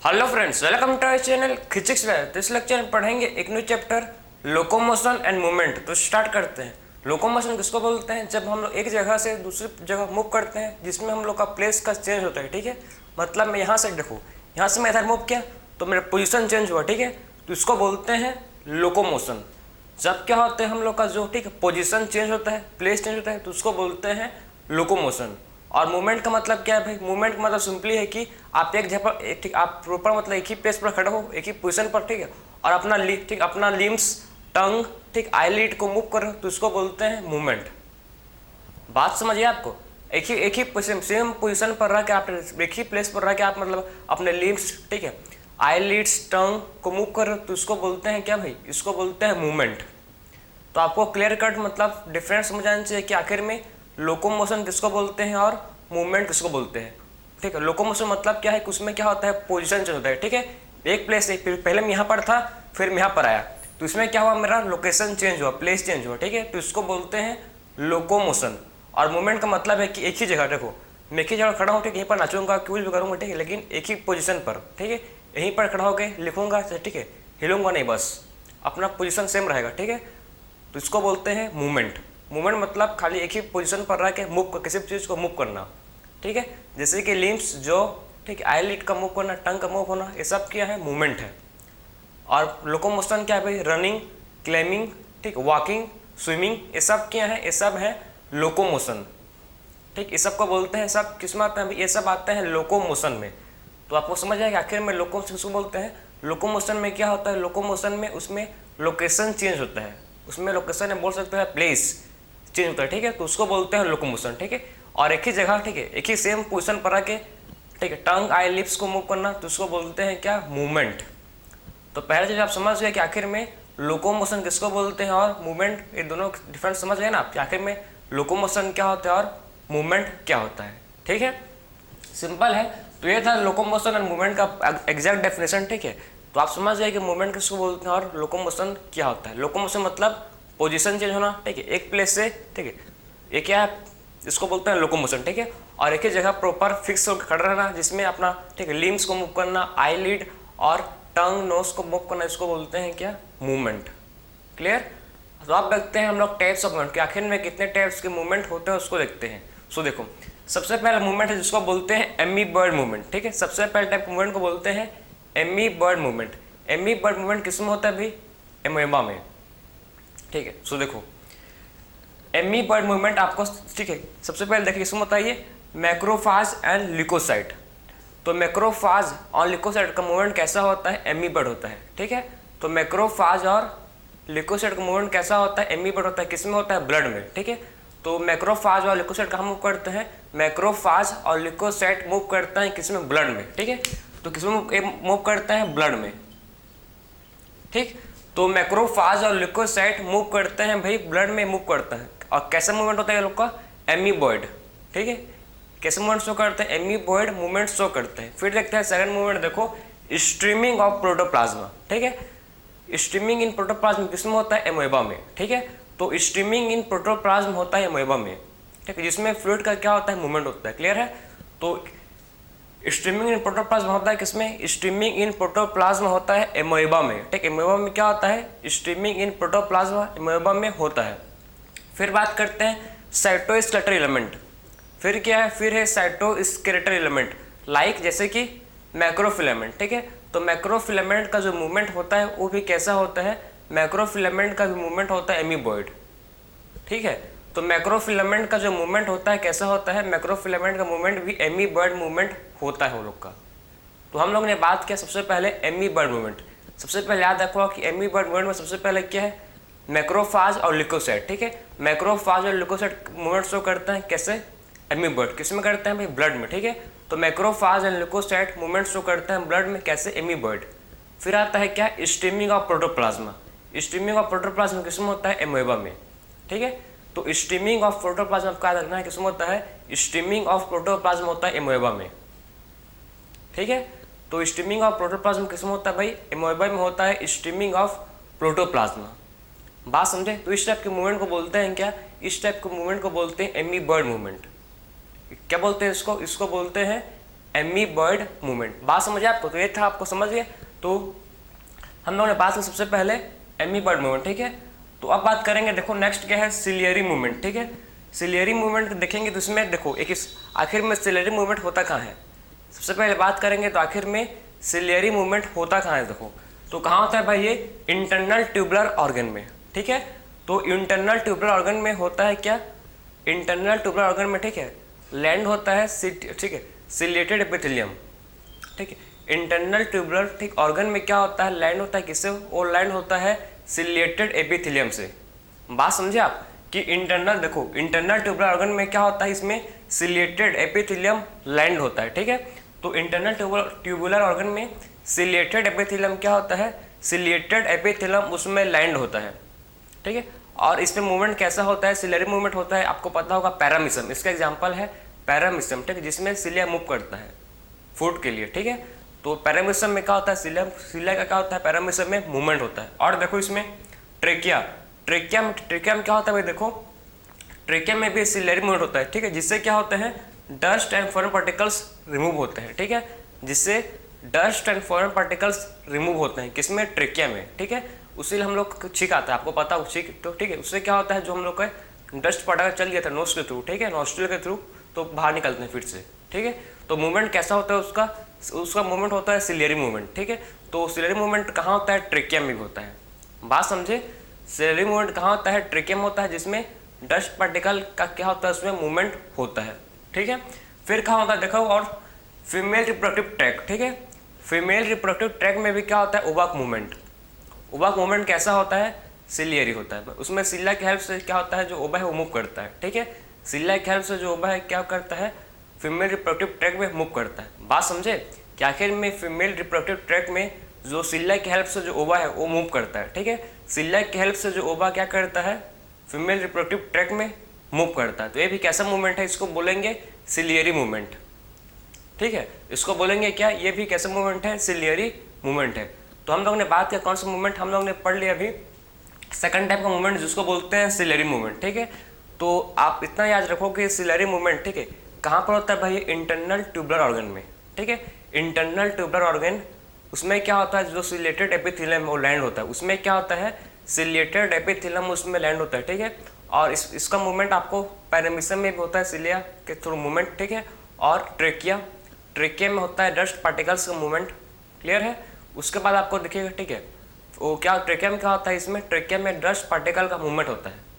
Hello friends, welcome to our channel physics lab. तो इस lecture में पढ़ेंगे एक new chapter locomotion and movement. तो स्टार्ट करते हैं। लोकोमोशन किसको बोलते हैं? जब हम लोग एक जगह से दूसरी जगह मूव करते हैं जिसमें हम लोग का प्लेस का चेंज होता है। ठीक है, मतलब मैं यहाँ से देखो, यहाँ से मैं इधर मूव किया तो मेरा पोजिशन चेंज हुआ। ठीक है, तो इसको बोलते हैं लोकोमोशन। जब क्या होता है हम लोग का जो ठीक है पोजीशन चेंज होता है, प्लेस चेंज होता है, तो उसको बोलते हैं लोकोमोशन। और मूवमेंट का मतलब क्या है भाई? मूवमेंट का मतलब सिंपली है कि आप एक जगह पर ठीक आप प्रॉपर मतलब एक ही प्लेस पर खड़े हो, एक ही पोजीशन पर, ठीक है, और अपना लिम्स, टंग, ठीक आईलिड को मूव करो, तो इसको बोलते हैं मूवमेंट। बात समझिए आपको? एक ही सेम पोजीशन पर रह के आप एक ही प्लेस पर रह के आप मतलब अपने लिम्स, ठीक है, आईलिड्स, टंग को मूव करो, तो इसको बोलते हैं क्या भाई? इसको बोलते हैं मूवमेंट। तो आपको क्लियर कट मतलब डिफरेंस समझ आना चाहिए कि आखिर में लोकोमोशन किसको बोलते हैं और मूवमेंट किसको बोलते हैं। ठीक है, लोकोमोशन मतलब क्या है कि उसमें क्या होता है, पोजीशन चेंज होता है। ठीक है, एक प्लेस से फिर पहले मैं यहाँ पर था, फिर मैं यहाँ पर आया, तो इसमें क्या हुआ, मेरा लोकेशन चेंज हुआ, प्लेस चेंज हुआ। ठीक है, तो इसको बोलते हैं लोकोमोशन। और मूवमेंट का मतलब है कि एक ही जगह देखो, मैं एक ही जगह खड़ा हूँ, ठीक है, यहीं पर नाचूंगा, कुछ भी करूँगा, ठीक है, लेकिन एक ही पोजीशन पर, ठीक है, यहीं पर खड़ा होकर लिखूंगा, ठीक है, हिलूंगा नहीं, बस अपना पोजीशन सेम रहेगा। ठीक है, तो इसको बोलते हैं मूवमेंट। मूवमेंट मतलब खाली एक ही पोजीशन पर रह के मूव, किसी भी चीज़ को मूव करना। ठीक है, जैसे कि लिम्स जो, ठीक है, आईलिड का मूव करना, टंग का मूव होना, ये सब क्या है, मूवमेंट है। और लोकोमोशन क्या है भाई? रनिंग, क्लाइंबिंग, ठीक, वॉकिंग, स्विमिंग, ये सब क्या है? ये सब है लोकोमोशन। ठीक, ये सब को बोलते हैं, सब किस में आते हैं? ये सब आते हैं लोकोमोशन में। तो आपको समझ आएगा आखिर में लोकोमोशन किसको बोलते हैं। लोकोमोशन में क्या होता है? लोकोमोशन में उसमें लोकेशन चेंज होता है, उसमें लोकेशन है, बोल सकते हैं प्लेस चेंज होता है। ठीक है, तो उसको बोलते हैं लोकोमोशन। ठीक है, और एक ही जगह, ठीक है, एक ही सेम पोजीशन पर आके, ठीक है, टंग, आई, लिप्स को मूव करना, तो उसको बोलते हैं क्या? मूवमेंट। तो पहले चीज आप समझ गए कि आखिर में लोकोमोशन किसको बोलते हैं और मूवमेंट, ये दोनों डिफरेंस समझ गए ना आप, आखिर में लोकोमोशन क्या होता है और मूवमेंट क्या होता है। ठीक है, सिंपल है। तो ये था लोकोमोशन और मूवमेंट का एग्जैक्ट डेफिनेशन। ठीक है, तो आप समझ गए कि मूवमेंट किसको बोलते हैं और लोकोमोशन क्या होता है। लोकोमोशन मतलब पोजीशन चेंज होना, ठीक है, एक प्लेस से, ठीक है, ये क्या है, इसको बोलते हैं लोकोमोशन। ठीक है, और एक ही जगह प्रॉपर फिक्स होकर खड़ा रहना, जिसमें अपना, ठीक है, लिम्स को मूव करना, आईलिड और टंग, नोज को मूव करना, इसको बोलते हैं क्या? मूवमेंट। क्लियर? तो आप देखते हैं हम लोग टाइप्स ऑफ मूवमेंट, आखिर में कितने टाइप्स के मूवमेंट होते हैं उसको देखते हैं। सो देखो, सबसे पहला मूवमेंट है जिसको बोलते हैं एमीबर्ड मूवमेंट। ठीक है, सबसे पहले टाइप मूवमेंट को बोलते हैं एमीबर्ड मूवमेंट। एमीबर्ड मूवमेंट किसमें होता है भाई? एमोएबा में। ठीक है, सो देखो एमीबर्ड मूवमेंट आपको, ठीक है, सबसे पहले देखिए किसमें होता है ये? Macrophage and leucocyte. तो मैक्रोफाज और ल्यूकोसाइट का मूवमेंट कैसा होता है? एमीबर्ड होता है। ठीक है, तो मैक्रोफाज और ल्यूकोसाइट का मूवमेंट कैसा होता है? एमीबर्ड होता है। किसमें होता है? ब्लड में। ठीक है, तो मैक्रोफाज और ल्यूकोसाइट कहाँ मूव करते हैं? मैक्रोफाज और ल्यूकोसाइट मूव करते हैं किसमें? ब्लड में। ठीक है, तो किसमें मूव करते हैं? ब्लड में। ठीक, तो मैक्रोफाज और ल्यूकोसाइट मूव करते हैं भाई, ब्लड में मूव करता है। और कैसा मूवमेंट होता है ये लोग का? एमीबॉइड। ठीक है, कैसे मूवमेंट शो करते हैं? एमीबॉइड मूवमेंट शो करते हैं। फिर देखते हैं सेकंड मूवमेंट, देखो स्ट्रीमिंग ऑफ प्रोटोप्लाज्मा। ठीक है, स्ट्रीमिंग इन प्रोटोप्लाज्म किसमें होता है? एमोएबा में। ठीक है, तो स्ट्रीमिंग इन प्रोटोप्लाज्म होता है एमोएबा में। ठीक है, जिसमें फ्लूइड का क्या होता है? मूवमेंट होता है। क्लियर है? तो स्ट्रीमिंग इन प्रोटोप्लाज्म होता है किसमें? स्ट्रीमिंग इन प्रोटोप्लाज्म होता है एमोएबा में। ठीक, एमोएबा में क्या होता है? स्ट्रीमिंग इन प्रोटोप्लाज्म एमोएबा में होता है। फिर बात करते हैं साइटोस्केलेटल एलिमेंट। फिर क्या है? फिर है साइटोस्केलेटल एलिमेंट, लाइक जैसे कि मैक्रोफिलामेंट। ठीक है, तो मैक्रोफिलामेंट का जो मूवमेंट होता है वो भी कैसा होता है? मैक्रोफिलामेंट का भी मूवमेंट होता है एमीबॉइड। ठीक है, तो मैक्रोफिलामेंट का जो मूवमेंट होता है कैसा होता है? मैक्रोफिलामेंट का मूवमेंट भी एमीबॉइड मूवमेंट होता है वो लोग का। तो हम लोग ने बात किया सबसे पहले एमीबॉइड मूवमेंट। सबसे पहले याद रखो कि एमीबॉइड मूवमेंट में सबसे पहले क्या है? मैक्रोफाज और ल्यूकोसाइट। ठीक है, मैक्रोफाज और ल्यूकोसाइट मूवमेंट शो करते हैं कैसे? एमीबॉइड। किस में करते हैं भाई? ब्लड में। ठीक है, तो macrophage and leucocyte movement show करते हैं ब्लड में कैसे? एमीबॉइड। फिर आता है क्या? Streaming of protoplasm. Streaming of protoplasm किसमें होता है? एमोएबा में। ठीक है, तो स्ट्रीमिंग ऑफ प्रोटोप्लाज्म आपको याद रखना है किसमें होता है? स्ट्रीमिंग ऑफ प्रोटोप्लाज्म होता है एमोएबा में। ठीक है, तो स्ट्रीमिंग ऑफ प्रोटोप्लाज्म किसमें होता है भाई? एमोएबा में होता है स्ट्रीमिंग ऑफ प्रोटोप्लाज्मा। बात समझे? तो इस टाइप के मूवमेंट को बोलते हैं क्या? इस टाइप के मूवमेंट को बोलते हैं एमीबॉइड मूवमेंट। क्या बोलते हैं इसको? इसको बोलते हैं एमीबॉयड मूवमेंट। बात समझे आपको? तो ये था, आपको समझ गए। तो हम लोगों ने बात की सबसे पहले एमीबॉयड मूवमेंट, ठीक है। तो अब बात करेंगे, देखो नेक्स्ट क्या है, सिलियरी मूवमेंट, ठीक है। सिलियरी मूवमेंट देखेंगे तो इसमें देखो एक आखिर में सिलियरी मूवमेंट होता कहाँ है, सबसे पहले बात करेंगे तो आखिर में सिलियरी मूवमेंट होता कहाँ है। देखो तो कहाँ होता है भाई, ये इंटरनल ट्यूबुलर ऑर्गन में, ठीक है। तो इंटरनल ट्यूबुलर ऑर्गन में होता है क्या, इंटरनल ट्यूबुलर ऑर्गन में, ठीक है, लैंड होता है, ठीक है, सिलिएटेड एपिथेलियम, ठीक है। इंटरनल ट्यूबुलर ठीक ऑर्गन में क्या होता है, लैंड होता है किससे, वो लैंड होता है सिलिएटेड एपिथेलियम से। बात समझे आप कि इंटरनल, देखो इंटरनल ट्यूबुलर ऑर्गन में क्या होता है, इसमें सिलिएटेड एपिथेलियम लैंड होता है, ठीक है। तो इंटरनल ट्यूबुलर ऑर्गन में सिलिएटेड एपिथेलियम क्या होता है, सिलिएटेड एपिथेलियम उसमें लैंड होता है, ठीक है। और इसमें मूवमेंट कैसा होता है, सिलियरी मूवमेंट होता है, आपको पता होगा पैरामिसम, इसका एग्जांपल है पैरामिसम, ठीक है, जिसमें सिलिया मूव करता है फूड के लिए, ठीक है। तो पैरामिसम में क्या होता है, सिलिया का क्या होता है, पैरामिसम में मूवमेंट होता है। और देखो इसमें ट्रेकिया में क्या होता है भाई, देखो ट्रेकिया में भी सिलियरी मूवमेंट होता है, ठीक है, जिससे क्या होता है, dust and foreign particles remove होते हैं, ठीक है, जिससे dust and foreign particles remove होते हैं, किसमें, ट्रेकिया में, ठीक है। उसी हम लोग छींक आता है, आपको पता हो छींक, तो ठीक है, उससे क्या होता है, जो हम लोग का डस्ट पार्टिकल चल गया था नोज के थ्रू, ठीक है, नोस्ट्रिल के थ्रू, तो बाहर निकलते हैं फिर से, ठीक है। तो मूवमेंट कैसा होता है उसका मूवमेंट होता है सिलियरी मूवमेंट, ठीक है। तो सिलियरी मूवमेंट कहाँ होता है, ट्रेकिया में भी होता है। बात समझे, सिलियरी मूवमेंट कहाँ होता है, ट्रेकिया में होता है, जिसमें डस्ट पार्टिकल का क्या होता है, उसमें मूवमेंट होता है, ठीक है। फिर कहाँ होता है, देखो, और फीमेल रिप्रोडक्टिव ट्रैक, ठीक है, फीमेल रिप्रोडक्टिव ट्रैक में भी क्या होता है, ओवाक मूवमेंट। ओवाक मूवमेंट कैसा होता है, सिलियरी होता है, उसमें सिलिया की हेल्प से क्या होता है, जो ओवा है वो मूव करता है, ठीक है। सिलिया की हेल्प से जो ओवा है क्या करता है, फीमेल रिप्रोडक्टिव ट्रैक में मूव करता है। बात समझे कि आखिर में फीमेल रिप्रोडक्टिव ट्रैक में जो सिलिया की हेल्प से जो ओवा है वो मूव करता है, ठीक है। सिलिया की हेल्प से जो ओवा क्या करता है, फीमेल रिप्रोडक्टिव ट्रैक में मूव करता है। तो ये भी कैसा मूवमेंट है, इसको बोलेंगे सिलियरी मूवमेंट, ठीक है। इसको बोलेंगे क्या, ये भी कैसा मूवमेंट है, सिलियरी मूवमेंट है। तो हम लोग ने बात किया कौन सा मूवमेंट, हम लोग ने पढ़ लिया अभी सेकंड टाइप का मूवमेंट, जिसको बोलते हैं सिलियरी मूवमेंट, ठीक है। तो आप इतना याद रखो कि सिलियरी मूवमेंट, ठीक है, कहाँ पर होता है भाई, इंटरनल ट्यूबुलर ऑर्गन में, ठीक है। इंटरनल ट्यूबुलर ऑर्गन, उसमें क्या होता है, जो सिलिएटेड एपिथेलियम वो लैंड होता है, उसमें क्या होता है, सिलिएटेड एपिथेलियम उसमें लैंड होता है, ठीक है। और इसका मूवमेंट आपको पैरामिसम में भी होता है, सिलिया के थ्रू मूवमेंट, ठीक है। और ट्रेकिया में होता है डस्ट पार्टिकल्स का मूवमेंट, क्लियर है। उसके बाद आपको देखिएगा, ठीक है, वो क्या ट्रेकिया में क्या होता है, इसमें ट्रेकिया में डस्ट पार्टिकल का मूवमेंट होता है।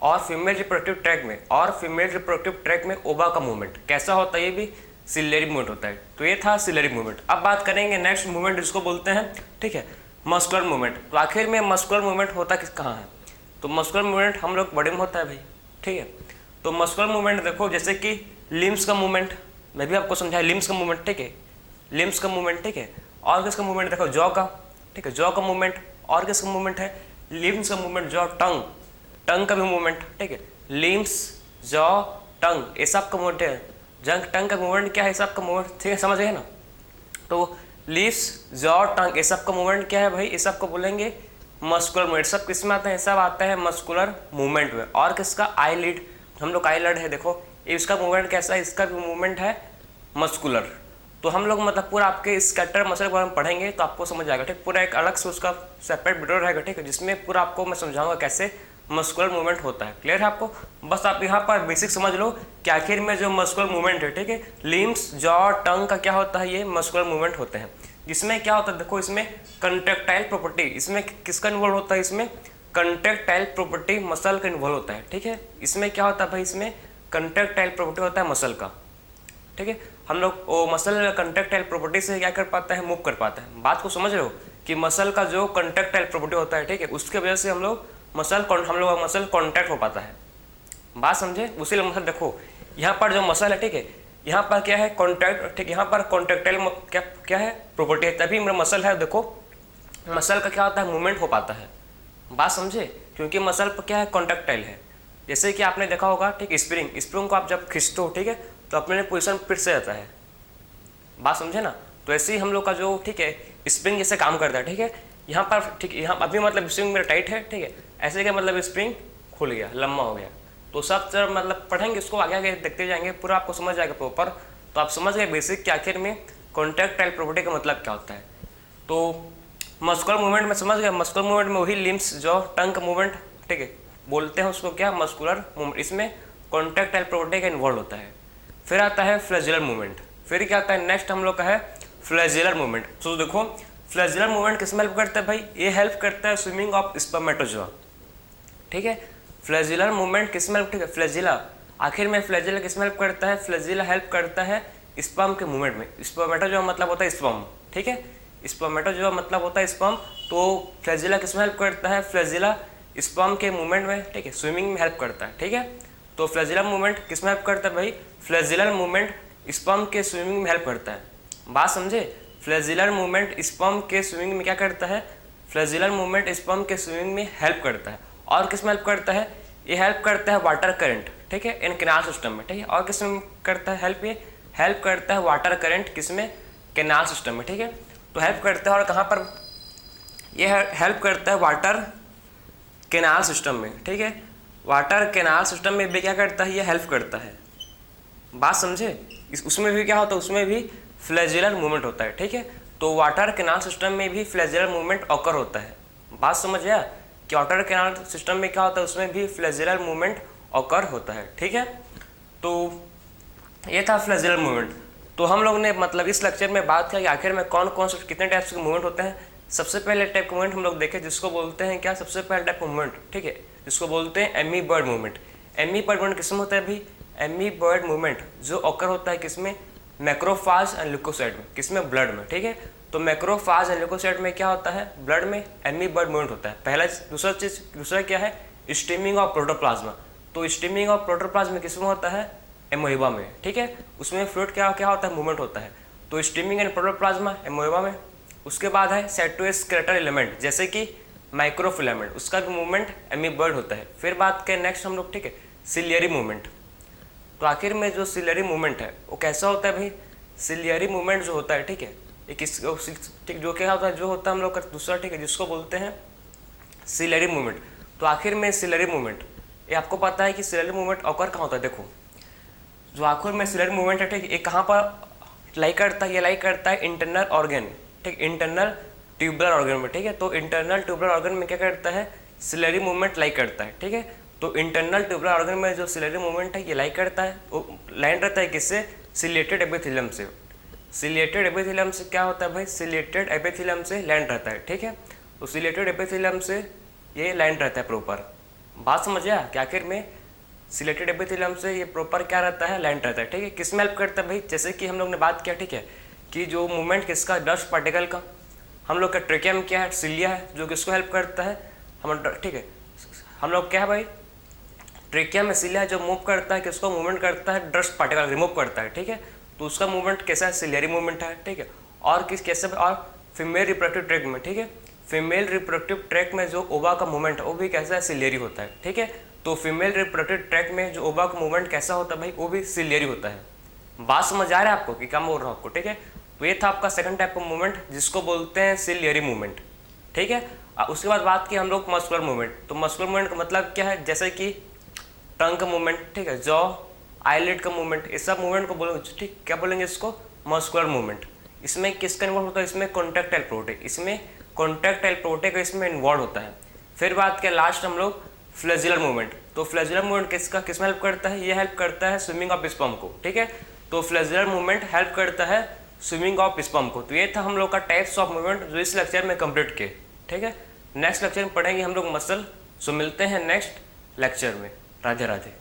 और फीमेल रिप्रोडक्टिव ट्रैक में ओवा का मूवमेंट कैसा होता है, ये भी सिलियरी मूवमेंट होता है। तो ये था सिलियरी मूवमेंट। अब बात करेंगे नेक्स्ट मूवमेंट, जिसको बोलते हैं, ठीक है, मस्कुलर मूवमेंट। तो आखिर में मस्कुलर मूवमेंट होता कहाँ है, तो मस्कुलर मूवमेंट हम लोग बॉडी में होता है भाई, ठीक है। तो मस्कुलर मूवमेंट देखो, जैसे कि लिम्स का मूवमेंट, मैं भी आपको समझाया, लिम्स का मूवमेंट, ठीक है, लिम्स का मूवमेंट, ठीक है। और किसका मूवमेंट देखो, जॉ का, ठीक है, जॉ का मूवमेंट। और किसका मूवमेंट है, लिम्स का मूवमेंट, जॉ, टंग का भी मूवमेंट, ठीक है, लिम्स, जॉ, टंग, ये सब का मूवमेंट है। टंग का मूवमेंट क्या है, सब का मूवमेंट, ठीक है, समझ गए ना। तो लिप्स, जॉ, टंग, ये सब का मूवमेंट क्या है भाई, ये सब को बोलेंगे मस्कुलर मूवमेंट। सब किस में आता है, सब आता है मस्कुलर मूवमेंट में। और किसका, आई लिड, हम लोग आई लिड है, देखो इसका मूवमेंट कैसा है, इसका भी मूवमेंट है मस्कुलर। तो हम लोग मतलब पूरा आपके स्कैटर मसल के बारे में पढ़ेंगे तो आपको समझ आएगा, ठीक, पूरा एक अलग से उसका सेपरेट वीडियो रहेगा, ठीक है, जिसमें पूरा आपको मैं समझाऊंगा कैसे मस्कुलर मूवमेंट होता है। क्लियर है आपको, बस आप यहाँ पर बेसिक समझ लो कि आखिर में जो मस्कुलर मूवमेंट है, ठीक है, लिम्स, जॉ, टंग का क्या होता है, ये मस्कुलर मूवमेंट होते हैं। जिसमें क्या होता है, देखो इसमें कंट्रैक्टाइल प्रॉपर्टी, इसमें किसका इन्वॉल्व होता है, इसमें कंट्रैक्टाइल प्रॉपर्टी मसल का इन्वॉल्व होता है, ठीक है। इसमें क्या होता है भाई, इसमें कंट्रैक्टाइल प्रॉपर्टी होता है मसल का, ठीक है। हम लोग वो मसल कंट्रैक्टाइल प्रॉपर्टी से क्या कर पाता है, मूव कर पाता है। बात को समझ रहे हो कि मसल का जो कंट्रैक्टाइल प्रॉपर्टी होता है, ठीक है, उसके वजह से हम लोग मसल कॉन्टैक्ट हो पाता है। बात समझे, उसी मसल देखो यहाँ पर जो मसल है, ठीक है, यहाँ पर क्या है, कॉन्टैक्ट, ठीक, यहाँ पर कॉन्ट्रैक्टाइल क्या है, प्रॉपर्टी है, तभी मेरा मसल है, देखो मसल का क्या होता है, मूवमेंट हो पाता है। बात समझे, क्योंकि मसल पर क्या है, कॉन्ट्रैक्टाइल है। जैसे कि आपने देखा होगा, ठीक, स्प्रिंग को आप जब खींचते हो, ठीक है, तो अपने पोजीशन फिर से रहता है। बात समझे ना। तो ऐसे ही हम लोग का जो, ठीक है, स्प्रिंग जैसे काम करता है, ठीक है, यहाँ पर, ठीक, यहाँ अभी मतलब स्प्रिंग मेरा टाइट है, ठीक है, ऐसे क्या मतलब स्प्रिंग खुल गया, लंबा हो गया। तो सब तरफ मतलब पढ़ेंगे इसको, आगे आगे देखते जाएंगे, पूरा आपको समझ जाएगा प्रॉपर। तो तो आप समझ गए बेसिक कि आखिर में कॉन्ट्रैक्टाइल प्रॉपर्टी का मतलब क्या होता है। तो मस्कुलर मूवमेंट में समझ गए, मस्कुलर मूवमेंट में वही लिम्स जो टंग का मूवमेंट, ठीक है, बोलते हैं उसको क्या, मस्कुलर मूवमेंट, इसमें कॉन्ट्रैक्टाइल प्रॉपर्टी का इन्वॉल्व होता है। फिर आता है फ्लैजिलर मूवमेंट। फिर क्या आता है नेक्स्ट हम लोग का है फ्लैजिलर मूवमेंट। तो देखो फ्लैजिलर मूवमेंट किस में हेल्प करता है भाई, ये हेल्प करता है स्विमिंग ऑफ स्पर्मेटोजोआ, ठीक है। फ्लैजिलर मूवमेंट किस में हेल्प, ठीक है, फ्लैजिला, आखिर में फ्लैजिला किस में हेल्प करता है, फ्लैजिला हेल्प करता है स्पर्म के मूवमेंट में। स्पर्मेटोजोआ मतलब होता है स्पर्म, ठीक है, स्पर्मेटोजोआ मतलब होता है स्पर्म। तो फ्लैजिला किस में हेल्प करता है, फ्लैजिला स्पर्म के मूवमेंट में, ठीक है, स्विमिंग में हेल्प करता है, ठीक है। तो फ्लैजिलर मूवमेंट किस में हेल्प करता है भाई, फ्लैजिलर मूवमेंट स्पर्म के स्विमिंग में हेल्प करता है। बात समझे, फ्लैजिलर मूवमेंट स्पर्म के स्विमिंग में क्या करता है, फ्लैजिलर मूवमेंट स्पर्म के स्विमिंग में हेल्प करता है। और किस में हेल्प करता है, ये हेल्प करता है वाटर करंट, ठीक है, इन कैनाल सिस्टम में, ठीक है। और किस में करता है हेल्प, ये हेल्प करता है वाटर करंट किस में, कैनाल सिस्टम में, ठीक है। तो हेल्प करता है और कहाँ पर, ये हेल्प करता है वाटर कैनाल सिस्टम में, ठीक है, वाटर कैनाल सिस्टम में भी क्या करता है, ये हेल्प करता है। बात समझे, उसमें भी क्या होता है, उसमें भी फ्लैजिलर मूवमेंट होता है, ठीक है। तो वाटर कैनाल सिस्टम में भी फ्लैजिलर मूवमेंट ऑकर होता है। बात समझ आया कि वाटर कैनाल सिस्टम में क्या होता है, उसमें भी फ्लैजिलर मूवमेंट ऑकर होता है, ठीक है। तो ये था फ्लैजिलर मूवमेंट। तो हम लोग ने मतलब इस लेक्चर में बात किया कि आखिर में कौन कौन से कितने टाइप्स के मूवमेंट होते हैं। सबसे पहले टाइप का मूवमेंट हम लोग देखें जिसको बोलते हैं क्या, सबसे पहले टाइप का मूवमेंट, ठीक है, जिसको बोलते हैं amoeboid movement. Amoeboid movement किसमें होता है भाई, एमी बर्ड मूवमेंट जो ऑकर होता है किसमें, मैक्रोफाज एंड ल्यूकोसाइट में, किसमें, ब्लड में, ठीक है। तो मैक्रोफाज एंड ल्यूकोसाइट में क्या होता है, ब्लड में एमी बर्ड मूवमेंट होता है पहला। दूसरा क्या है, स्टीमिंग ऑफ प्रोटोप्लाज्मा। तो स्टीमिंग ऑफ प्रोटोप्लाज्मा किसमें होता है, एमोइबा में, ठीक है, उसमें फ्लूइड क्या क्या होता है, मूवमेंट होता है। तो स्टीमिंग एंड प्रोटोप्लाज्मा एमोइबा में। उसके बाद है साइटोस्केलेटल एलिमेंट जैसे कि माइक्रोफिलामेंट, उसका भी मूवमेंट एमीबर्ड होता है। फिर बात करें नेक्स्ट हम लोग, ठीक है, सिलियरी मूवमेंट। तो आखिर में जो सिलियरी मूवमेंट है वो कैसा होता है भाई, सिलियरी मूवमेंट जो होता है, ठीक है, ये किस, ठीक, जो क्या होता है, जो होता है हम लोग का दूसरा, ठीक है, जिसको बोलते हैं सिलियरी मूवमेंट। तो आखिर में सिलियरी मूवमेंट, ये आपको पता है कि सिलियरी मूवमेंट ऑकर कहाँ होता है। देखो जो आखिर में सिलियरी मूवमेंट है, ठीक, ये कहाँ पर लाई करता है, ये लाई करता है इंटरनल ऑर्गन, ठीक, इंटरनल ट्यूबुलर ऑर्गन में, ठीक है। तो इंटरनल ट्यूबुलर ऑर्गन में क्या करता है, सिलियरी मूवमेंट लाई करता है, ठीक है। तो इंटरनल ट्यूबुलर ऑर्गन में जो सिलियरी मूवमेंट है ये लाई करता है, वो लाइन रहता है किससे, सिलिएटेड एपिथेलियम से। सिलिएटेड एपिथेलियम से क्या होता है भाई, सिलिएटेड एपिथेलियम से लाइन रहता है, ठीक है। तो सिलिएटेड एपिथेलियम से ये लाइन रहता है प्रॉपर। बात समझ आया कि आखिर में सिलेटेड एपिथेलियम से ये प्रॉपर क्या रहता है, लाइन रहता है, ठीक है। किस में हेल्प करता है भाई, जैसे कि हम लोग ने बात किया, ठीक है, कि जो मूवमेंट किसका, डस्ट पार्टिकल का, हम लोग का ट्रेकिया में क्या है, सिलिया है, जो किसको हेल्प करता है, हम, ठीक है, हम लोग क्या है भाई, ट्रेकिया में सिलिया जो मूव करता है, किसको मूवमेंट करता है, डस्ट पार्टिकल रिमूव करता है, ठीक है। तो उसका मूवमेंट कैसा है, सिलियरी मूवमेंट है, ठीक है। और किस कैसे, और फीमेल रिप्रोडक्टिव ट्रैक में, ठीक है, फीमेल रिप्रोडक्टिव ट्रैक में जो ओवा का मूवमेंट है वो भी कैसा है, सिलियरी होता है, ठीक है। तो फीमेल रिप्रोडक्टिव ट्रैक में जो ओवा का मूवमेंट कैसा होता है भाई, वो भी सिलियरी होता है। बात समझ आ रहा है आपको कि क्या बोल रहा हूँ आपको, ठीक है। तो ये था आपका सेकंड टाइप का मूवमेंट जिसको बोलते हैं सिलियरी मूवमेंट, ठीक है। उसके बाद बात की हम लोग मस्कुलर मूवमेंट। तो मस्कुलर मूवमेंट का मतलब क्या है, जैसे कि टंग का मूवमेंट, ठीक है, जॉ, आईलिड का मूवमेंट, इस सब मूवमेंट को बोलेंगे, ठीक, क्या बोलेंगे इसको, मस्कुलर मूवमेंट। इसमें किसका इन्वॉल्व होता है, इसमें कॉन्ट्रैक्टाइल प्रॉपर्टी, इसमें कॉन्ट्रैक्टाइल प्रॉपर्टी का इसमें इन्वॉल्व होता है। फिर बात किया लास्ट हम लोग फ्लैजिलर मूवमेंट। तो फ्लैजिलर मूवमेंट किसका, किसमें हेल्प करता है, ये हेल्प करता है स्विमिंग ऑफ स्पर्म को, ठीक है। तो फ्लैजिलर मूवमेंट हेल्प करता है स्विमिंग ऑफ स्पर्म को। तो ये था हम लोग का टाइप्स ऑफ मूवमेंट जो इस लेक्चर में कंप्लीट किए, ठीक है। नेक्स्ट लेक्चर में पढ़ेंगे हम लोग मसल। सो मिलते हैं नेक्स्ट लेक्चर में। राधे राधे।